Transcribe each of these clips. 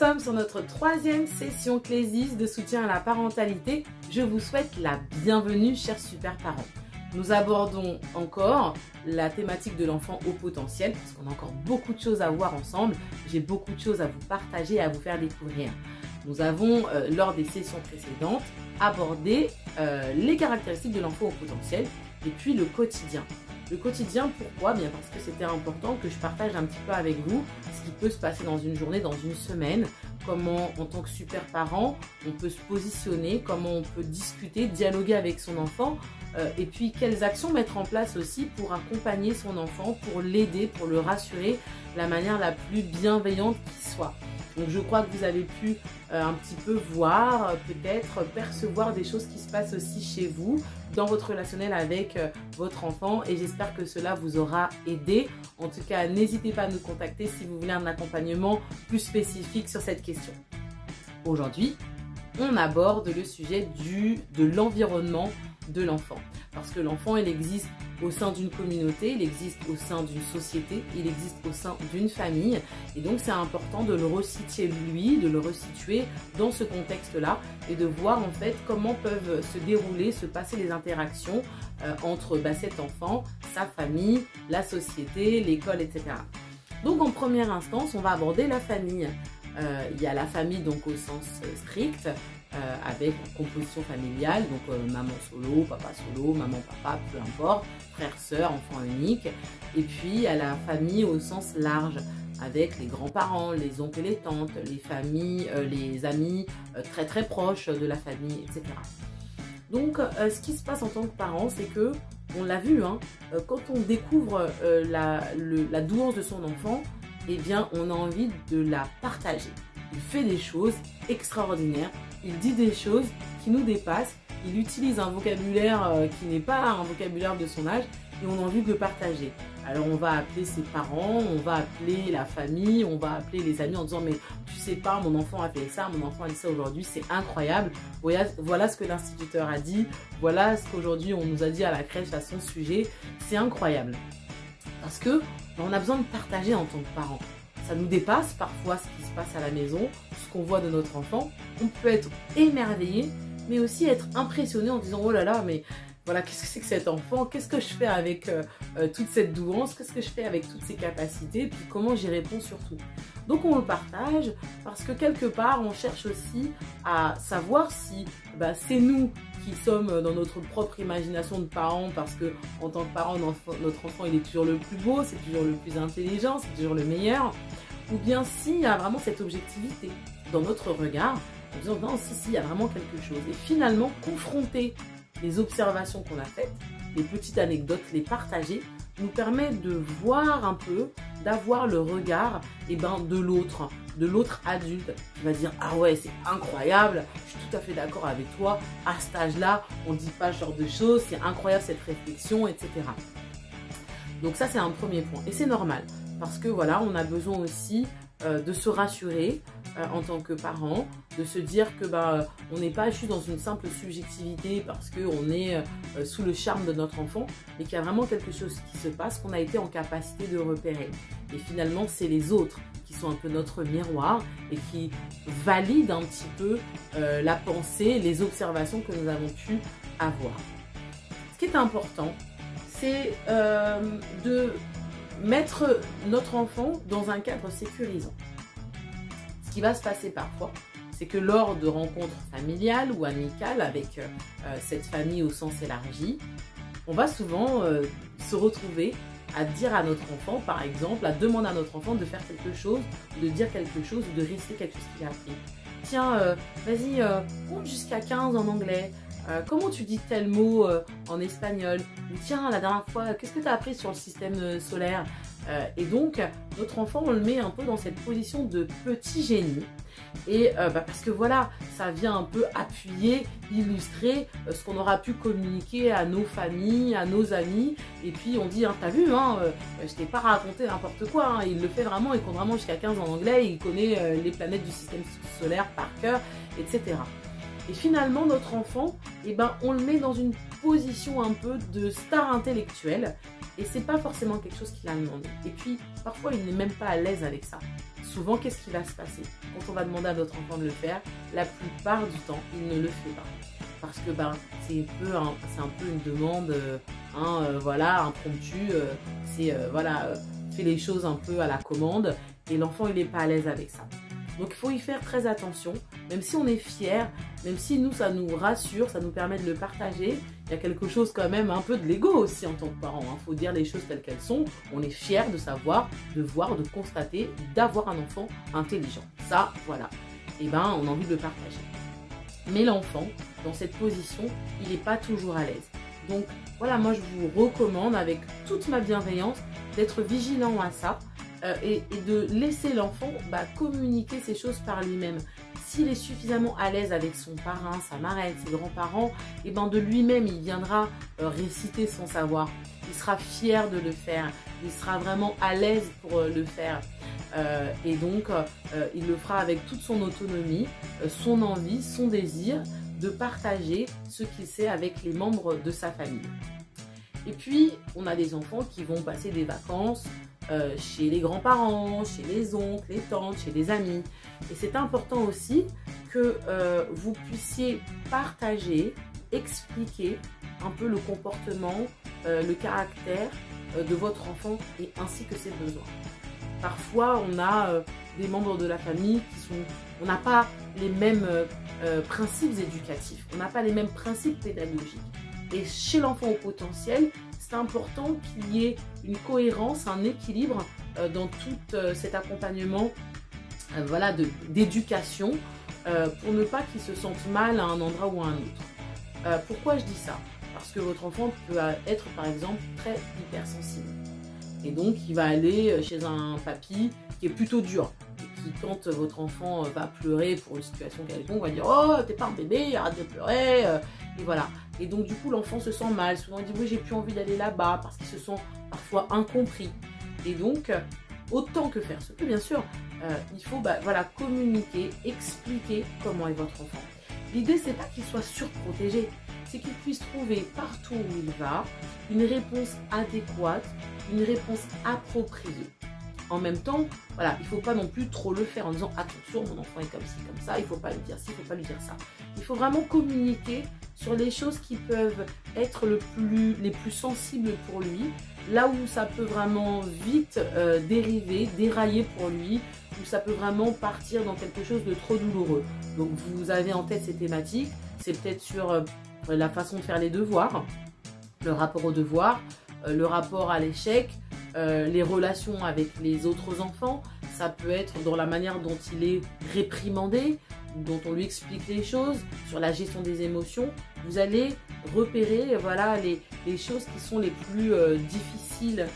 sommes sur notre troisième session Clésis de soutien à la parentalité. Je vous souhaite la bienvenue, chers super parents. Nous abordons encore la thématique de l'enfant au potentiel, parce qu'on a encore beaucoup de choses à voir ensemble. J'ai beaucoup de choses à vous partager et à vous faire découvrir. Nous avons, lors des sessions précédentes, abordé les caractéristiques de l'enfant au potentiel et puis le quotidien. Le quotidien, pourquoi? Bien parce que c'était important que je partage un petit peu avec vous ce qui peut se passer dans une journée, dans une semaine, comment en tant que super parent, on peut se positionner, comment on peut discuter, dialoguer avec son enfant, et puis quelles actions mettre en place aussi pour accompagner son enfant, pour l'aider, pour le rassurer de la manière la plus bienveillante qui soit. Donc je crois que vous avez pu un petit peu voir, peut-être percevoir des choses qui se passent aussi chez vous, dans votre relationnel avec votre enfant, et j'espère que cela vous aura aidé. En tout cas, n'hésitez pas à nous contacter si vous voulez un accompagnement plus spécifique sur cette question. Aujourd'hui, on aborde le sujet de l'environnement de l'enfant. Parce que l'enfant, il existe au sein d'une communauté, il existe au sein d'une société, il existe au sein d'une famille. Et donc, c'est important de le resituer lui, de le resituer dans ce contexte-là et de voir en fait comment peuvent se dérouler, se passer les interactions entre cet enfant, sa famille, la société, l'école, etc. Donc, en première instance, on va aborder la famille. Il y a la famille donc au sens strict, avec une composition familiale, donc maman solo, papa solo, maman, papa, peu importe, frère, sœur, enfant unique. Et puis à la famille au sens large, avec les grands-parents, les oncles et les tantes, les familles, les amis très très proches de la famille, etc. Donc ce qui se passe en tant que parent, c'est que, on l'a vu, hein, quand on découvre la douance de son enfant, eh bien on a envie de la partager. Il fait des choses extraordinaires, il dit des choses qui nous dépassent, il utilise un vocabulaire qui n'est pas un vocabulaire de son âge et on a envie de le partager. Alors on va appeler ses parents, on va appeler la famille, on va appeler les amis en disant mais tu sais pas, mon enfant a fait ça, mon enfant a dit ça aujourd'hui, c'est incroyable. Voilà ce que l'instituteur a dit, voilà ce qu'aujourd'hui on nous a dit à la crèche à son sujet, c'est incroyable. Parce que on a besoin de partager en tant que parent. Ça nous dépasse parfois ce qui se passe à la maison, ce qu'on voit de notre enfant. On peut être émerveillé, mais aussi être impressionné en disant oh là là, mais voilà, qu'est-ce que c'est que cet enfant? Qu'est-ce que je fais avec toute cette douance? Qu'est-ce que je fais avec toutes ces capacités? Puis comment j'y réponds surtout? Donc on le partage parce que quelque part on cherche aussi à savoir si c'est nous qui sommes dans notre propre imagination de parents, parce que en tant que parent, notre enfant il est toujours le plus beau, c'est toujours le plus intelligent, c'est toujours le meilleur, ou bien s'il y a vraiment cette objectivité dans notre regard, en disant non, si, il y a vraiment quelque chose. Et finalement, confronter les observations qu'on a faites, les petites anecdotes, les partager, nous permet de voir un peu, d'avoir le regard de l'autre adulte qui va dire ah ouais, c'est incroyable, je suis tout à fait d'accord avec toi, à cet âge-là, on ne dit pas ce genre de choses, c'est incroyable cette réflexion, etc. Donc ça, c'est un premier point et c'est normal parce que voilà, on a besoin aussi de se rassurer en tant que parent, de se dire que on n'est pas juste dans une simple subjectivité parce qu'on est sous le charme de notre enfant, mais qu'il y a vraiment quelque chose qui se passe qu'on a été en capacité de repérer. Et finalement, c'est les autres qui sont un peu notre miroir et qui valident un petit peu la pensée, les observations que nous avons pu avoir. Ce qui est important, c'est de mettre notre enfant dans un cadre sécurisant. Ce qui va se passer parfois, c'est que lors de rencontres familiales ou amicales avec cette famille au sens élargi, on va souvent se retrouver à dire à notre enfant, par exemple, à demander à notre enfant de faire quelque chose, de dire quelque chose ou de réciter quelque chose qu'il a appris. Tiens, vas-y, compte jusqu'à 15 en anglais. Comment tu dis tel mot en espagnol? Ou tiens, la dernière fois, qu'est-ce que tu as appris sur le système solaire? Et donc, notre enfant, on le met un peu dans cette position de petit génie. Et parce que voilà, ça vient un peu appuyer, illustrer ce qu'on aura pu communiquer à nos familles, à nos amis. Et puis on dit, hein, t'as vu, hein, je t'ai pas raconté n'importe quoi, hein, il le fait vraiment, il compte vraiment jusqu'à 15 en anglais, il connaît les planètes du système solaire par cœur, etc. Et finalement, notre enfant, on le met dans une position un peu de star intellectuelle. Et c'est pas forcément quelque chose qu'il a demandé. Et puis, parfois, il n'est même pas à l'aise avec ça. Souvent, qu'est-ce qui va se passer? Quand on va demander à notre enfant de le faire, la plupart du temps, il ne le fait pas. Parce que c'est un peu une demande voilà, impromptue. Voilà, fait les choses un peu à la commande. Et l'enfant, il n'est pas à l'aise avec ça. Donc, il faut y faire très attention. Même si on est fier, même si nous, ça nous rassure, ça nous permet de le partager, il y a quelque chose quand même un peu de l'ego aussi en tant que parent. Il faut dire les choses telles qu'elles sont. On est fier de savoir, de voir, de constater, d'avoir un enfant intelligent. Ça, voilà. Et on a envie de le partager. Mais l'enfant, dans cette position, il n'est pas toujours à l'aise. Donc, voilà, moi, je vous recommande avec toute ma bienveillance d'être vigilant à ça. Et de laisser l'enfant communiquer ces choses par lui-même. S'il est suffisamment à l'aise avec son parrain, sa marraine, ses grands-parents, et de lui-même, il viendra réciter son savoir. Il sera fier de le faire. Il sera vraiment à l'aise pour le faire. Et donc, il le fera avec toute son autonomie, son envie, son désir de partager ce qu'il sait avec les membres de sa famille. Et puis, on a des enfants qui vont passer des vacances chez les grands-parents, chez les oncles, les tantes, chez les amis. Et c'est important aussi que vous puissiez partager, expliquer un peu le comportement, le caractère de votre enfant et ainsi que ses besoins. Parfois, on a des membres de la famille on n'a pas les mêmes principes éducatifs, on n'a pas les mêmes principes pédagogiques. Et chez l'enfant au potentiel, c'est important qu'il y ait une cohérence, un équilibre dans tout cet accompagnement voilà, d'éducation pour ne pas qu'il se sente mal à un endroit ou à un autre. Pourquoi je dis ça? Parce que votre enfant peut être par exemple très hypersensible. Et donc il va aller chez un papy qui est plutôt dur. Et qui, quand votre enfant va pleurer pour une situation quelconque, va dire « Oh, t'es pas un bébé, arrête de pleurer !» Et voilà. Et donc, du coup, l'enfant se sent mal. Souvent, il dit « Oui, j'ai plus envie d'aller là-bas » parce qu'il se sent parfois incompris. Et donc, autant que faire se peut, bien sûr, il faut voilà, communiquer, expliquer comment est votre enfant. L'idée, c'est pas qu'il soit surprotégé, c'est qu'il puisse trouver partout où il va une réponse adéquate, une réponse appropriée. En même temps, voilà, il ne faut pas non plus trop le faire en disant « Attention, mon enfant est comme ci, comme ça, il ne faut pas lui dire ci, il ne faut pas lui dire ça. » Il faut vraiment communiquer sur les choses qui peuvent être les plus sensibles pour lui, là où ça peut vraiment vite dériver, dérailler pour lui, où ça peut vraiment partir dans quelque chose de trop douloureux. Donc vous avez en tête ces thématiques, c'est peut-être sur la façon de faire les devoirs, le rapport aux devoirs, le rapport à l'échec, les relations avec les autres enfants, ça peut être dans la manière dont il est réprimandé, dont on lui explique les choses, sur la gestion des émotions. Vous allez repérer voilà, les choses qui sont les plus difficiles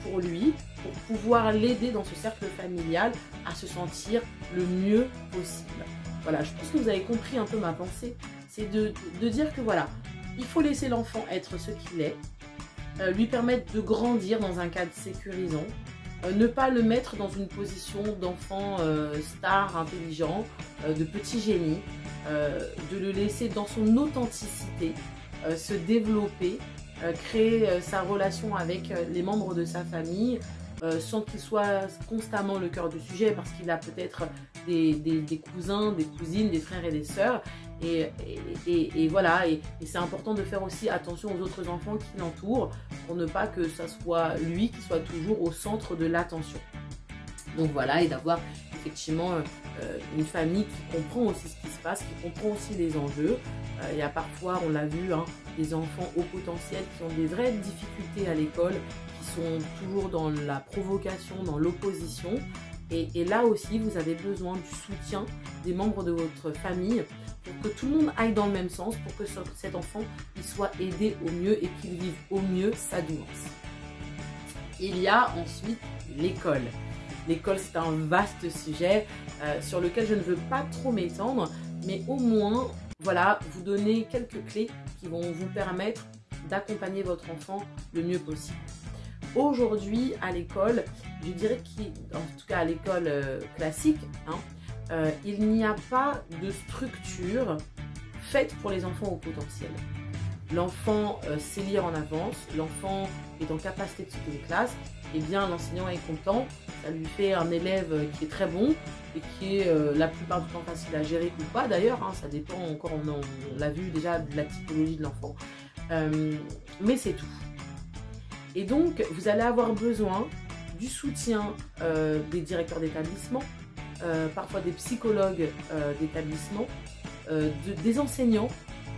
pour lui, pour pouvoir l'aider dans ce cercle familial à se sentir le mieux possible. Voilà, je pense que vous avez compris un peu ma pensée, c'est de dire que voilà, il faut laisser l'enfant être ce qu'il est, lui permettre de grandir dans un cadre sécurisant, ne pas le mettre dans une position d'enfant star, intelligent, de petit génie, de le laisser dans son authenticité, se développer, créer sa relation avec les membres de sa famille, sans qu'il soit constamment le cœur du sujet, parce qu'il a peut-être des cousins, des cousines, des frères et des sœurs. Et voilà, et c'est important de faire aussi attention aux autres enfants qui l'entourent pour ne pas que ça soit lui qui soit toujours au centre de l'attention. Donc voilà, et d'avoir effectivement une famille qui comprend aussi ce qui se passe, qui comprend aussi les enjeux. Il y a parfois, on l'a vu, des enfants au potentiel qui ont des vraies difficultés à l'école, qui sont toujours dans la provocation, dans l'opposition. Et là aussi, vous avez besoin du soutien des membres de votre famille pour que tout le monde aille dans le même sens, pour que cet enfant il soit aidé au mieux et qu'il vive au mieux sa douance. Il y a ensuite l'école. L'école, c'est un vaste sujet sur lequel je ne veux pas trop m'étendre, mais au moins, voilà, vous donner quelques clés qui vont vous permettre d'accompagner votre enfant le mieux possible. Aujourd'hui, à l'école, je dirais qu'en tout cas à l'école classique, il n'y a pas de structure faite pour les enfants au potentiel. l'enfant sait lire en avance, l'enfant est en capacité de suivre une classe, eh bien l'enseignant est content, ça lui fait un élève qui est très bon et qui est la plupart du temps facile à gérer ou pas d'ailleurs, hein, ça dépend encore, on l'a vu déjà de la typologie de l'enfant, mais c'est tout. Et donc vous allez avoir besoin du soutien des directeurs d'établissement, parfois des psychologues d'établissement, des enseignants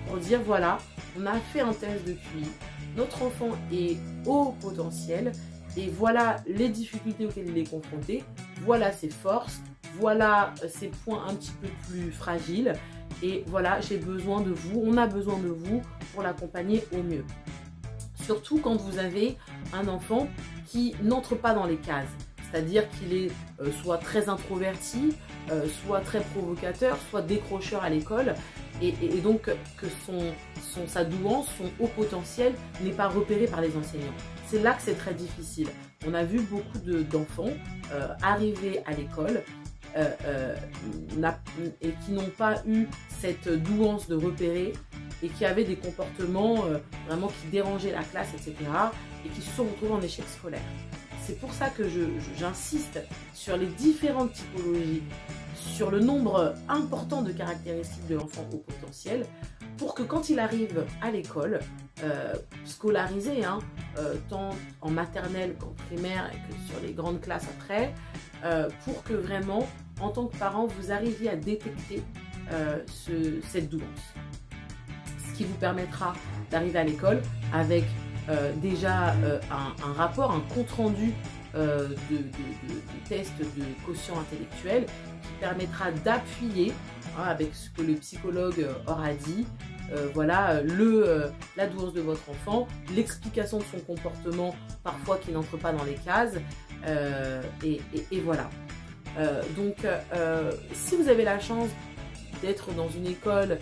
pour dire voilà, on a fait un test de QI, notre enfant est haut potentiel et voilà les difficultés auxquelles il est confronté, voilà ses forces, voilà ses points un petit peu plus fragiles et voilà, j'ai besoin de vous, on a besoin de vous pour l'accompagner au mieux. Surtout quand vous avez un enfant qui n'entre pas dans les cases, c'est-à-dire qu'il est soit très introverti, soit très provocateur, soit décrocheur à l'école, et donc que sa douance, son haut potentiel n'est pas repéré par les enseignants. C'est là que c'est très difficile. On a vu beaucoup d'enfants arriver à l'école et qui n'ont pas eu cette douance de repérer et qui avaient des comportements vraiment qui dérangeaient la classe, etc. et qui se sont retrouvés en échec scolaire. C'est pour ça que j'insiste sur les différentes typologies, sur le nombre important de caractéristiques de l'enfant au potentiel, pour que quand il arrive à l'école, scolarisé, hein, tant en maternelle qu'en primaire et que sur les grandes classes après, pour que vraiment, en tant que parent, vous arriviez à détecter cette douance. Ce qui vous permettra d'arriver à l'école avec déjà un rapport, un compte-rendu de test de quotient intellectuel qui permettra d'appuyer avec ce que le psychologue aura dit, voilà, la douance de votre enfant, l'explication de son comportement parfois qui n'entre pas dans les cases, et voilà. Donc si vous avez la chance d'être dans une école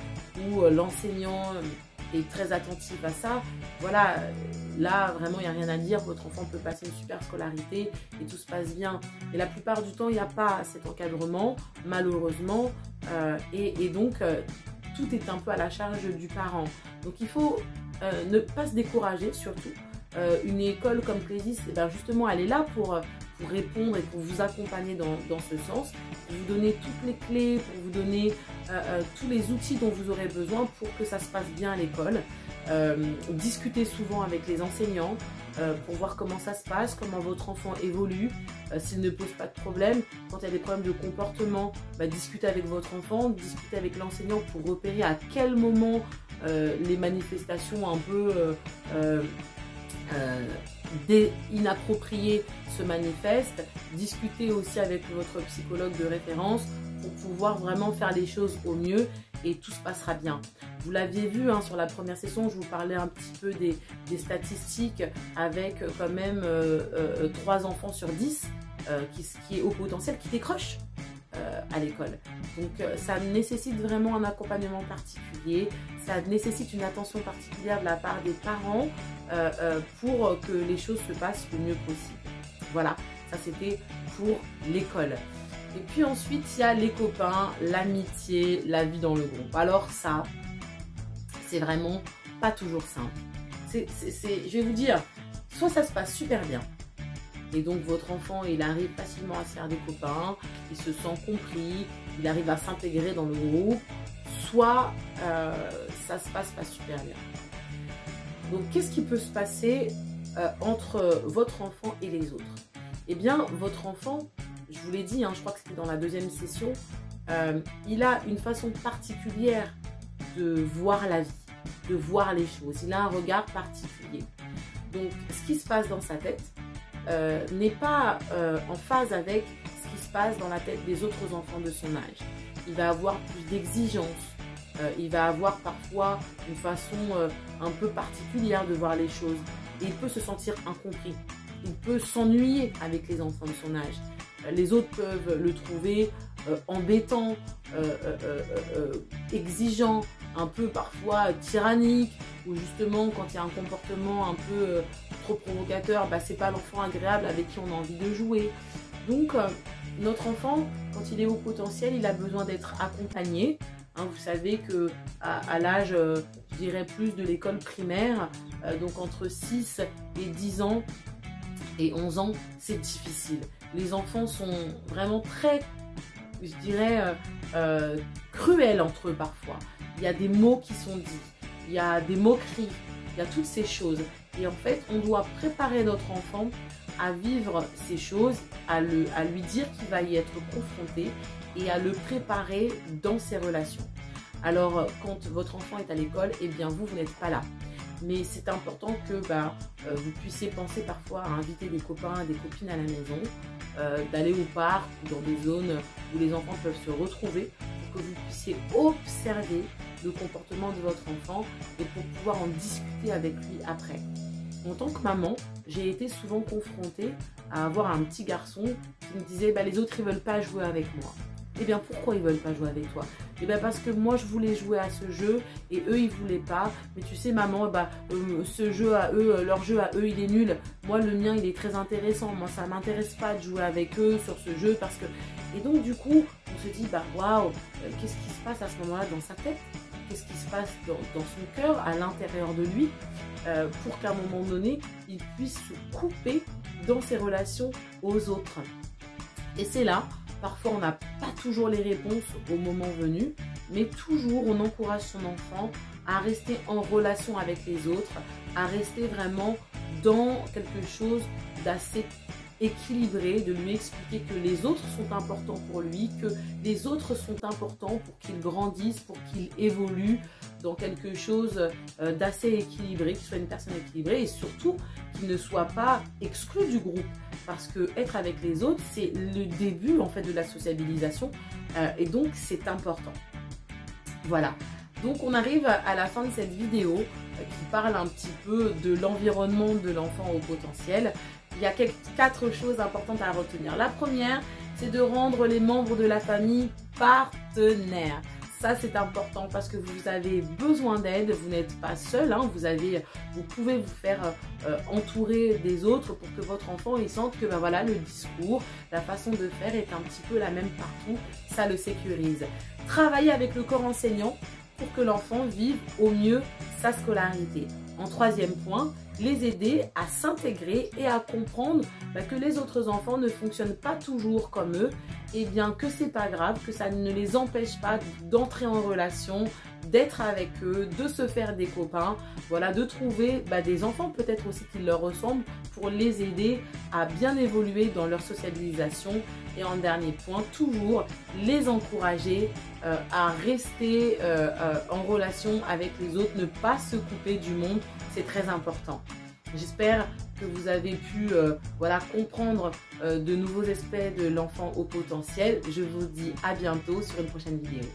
où l'enseignant est très attentif à ça, voilà, là vraiment il n'y a rien à dire, votre enfant peut passer une super scolarité et tout se passe bien. Et la plupart du temps il n'y a pas cet encadrement, malheureusement, et donc tout est un peu à la charge du parent. Donc il faut ne pas se décourager surtout. Une école comme Clésis, eh bien justement elle est là pour répondre et pour vous accompagner dans ce sens, pour vous donner toutes les clés, pour vous donner tous les outils dont vous aurez besoin pour que ça se passe bien à l'école. Discutez souvent avec les enseignants pour voir comment ça se passe, comment votre enfant évolue, s'il ne pose pas de problème. Quand il y a des problèmes de comportement, discutez avec votre enfant, discutez avec l'enseignant pour repérer à quel moment les manifestations un peu inappropriées se manifestent. Discutez aussi avec votre psychologue de référence pour pouvoir vraiment faire les choses au mieux et tout se passera bien. Vous l'aviez vu hein, sur la première session, je vous parlais un petit peu des statistiques avec quand même 3 enfants sur 10 qui est au potentiel, qui décrochent à l'école. Donc ça nécessite vraiment un accompagnement particulier, ça nécessite une attention particulière de la part des parents pour que les choses se passent le mieux possible. Voilà, ça c'était pour l'école. Et puis ensuite, il y a les copains, l'amitié, la vie dans le groupe. Alors ça, c'est vraiment pas toujours simple. Je vais vous dire, soit ça se passe super bien, et donc votre enfant, il arrive facilement à se faire des copains, il se sent compris, il arrive à s'intégrer dans le groupe, soit ça se passe pas super bien. Donc qu'est-ce qui peut se passer entre votre enfant et les autres? Eh bien, votre enfant, je vous l'ai dit, hein, je crois que c'était dans la deuxième session, il a une façon particulière de voir la vie, de voir les choses. Il a un regard particulier. Donc, ce qui se passe dans sa tête n'est pas en phase avec ce qui se passe dans la tête des autres enfants de son âge. Il va avoir plus d'exigences. Il va avoir parfois une façon un peu particulière de voir les choses. Et il peut se sentir incompris. Il peut s'ennuyer avec les enfants de son âge. Les autres peuvent le trouver embêtant, exigeant, un peu parfois tyrannique, ou justement quand il y a un comportement un peu trop provocateur, c'est pas l'enfant agréable avec qui on a envie de jouer. Donc notre enfant, quand il est au potentiel, il a besoin d'être accompagné, Hein, vous savez que à l'âge, je dirais plus de l'école primaire, donc entre 6 et 10 ans et 11 ans, c'est difficile. Les enfants sont vraiment très, je dirais, cruels entre eux parfois. Il y a des mots qui sont dits, il y a des moqueries, il y a toutes ces choses. Et en fait, on doit préparer notre enfant à vivre ces choses, à lui dire qu'il va y être confronté et à le préparer dans ses relations. Alors, quand votre enfant est à l'école, eh bien, vous n'êtes pas là. Mais c'est important que vous puissiez penser parfois à inviter des copains et des copines à la maison, d'aller au parc ou dans des zones où les enfants peuvent se retrouver pour que vous puissiez observer le comportement de votre enfant et pour pouvoir en discuter avec lui après. En tant que maman, j'ai été souvent confrontée à avoir un petit garçon qui me disait les autres ils veulent pas jouer avec moi. Eh bien pourquoi ils veulent pas jouer avec toi? Eh bien parce que moi je voulais jouer à ce jeu et eux ils voulaient pas. Mais tu sais maman, ce jeu à eux, leur jeu à eux il est nul. Moi le mien il est très intéressant. Moi ça m'intéresse pas de jouer avec eux sur ce jeu parce que... Et donc du coup on se dit waouh, qu'est-ce qui se passe à ce moment-là dans sa tête? Qu'est-ce qui se passe dans son cœur, à l'intérieur de lui, pour qu'à un moment donné, il puisse se couper dans ses relations aux autres. Et c'est là, parfois on n'a pas toujours les réponses au moment venu, mais toujours on encourage son enfant à rester en relation avec les autres, à rester vraiment dans quelque chose d'assez équilibré, de lui expliquer que les autres sont importants pour lui, que les autres sont importants pour qu'il grandisse, pour qu'il évolue dans quelque chose d'assez équilibré, qu'il soit une personne équilibrée et surtout qu'il ne soit pas exclu du groupe. Parce que être avec les autres, c'est le début en fait de la sociabilisation et donc c'est important. Voilà. Donc on arrive à la fin de cette vidéo qui parle un petit peu de l'environnement de l'enfant au potentiel. Il y a 4 choses importantes à retenir. La première, c'est de rendre les membres de la famille partenaires. Ça, c'est important parce que vous avez besoin d'aide, vous n'êtes pas seul, hein, vous pouvez vous faire entourer des autres pour que votre enfant il sente que voilà, le discours, la façon de faire est un petit peu la même partout, ça le sécurise. Travailler avec le corps enseignant pour que l'enfant vive au mieux sa scolarité. En 3e point, les aider à s'intégrer et à comprendre que les autres enfants ne fonctionnent pas toujours comme eux, et bien que c'est pas grave, que ça ne les empêche pas d'entrer en relation, d'être avec eux, de se faire des copains, voilà, de trouver des enfants peut-être aussi qui leur ressemblent pour les aider à bien évoluer dans leur socialisation. Et en dernier point, toujours les encourager à rester en relation avec les autres, ne pas se couper du monde, c'est très important. J'espère que vous avez pu comprendre de nouveaux aspects de l'enfant au potentiel. Je vous dis à bientôt sur une prochaine vidéo.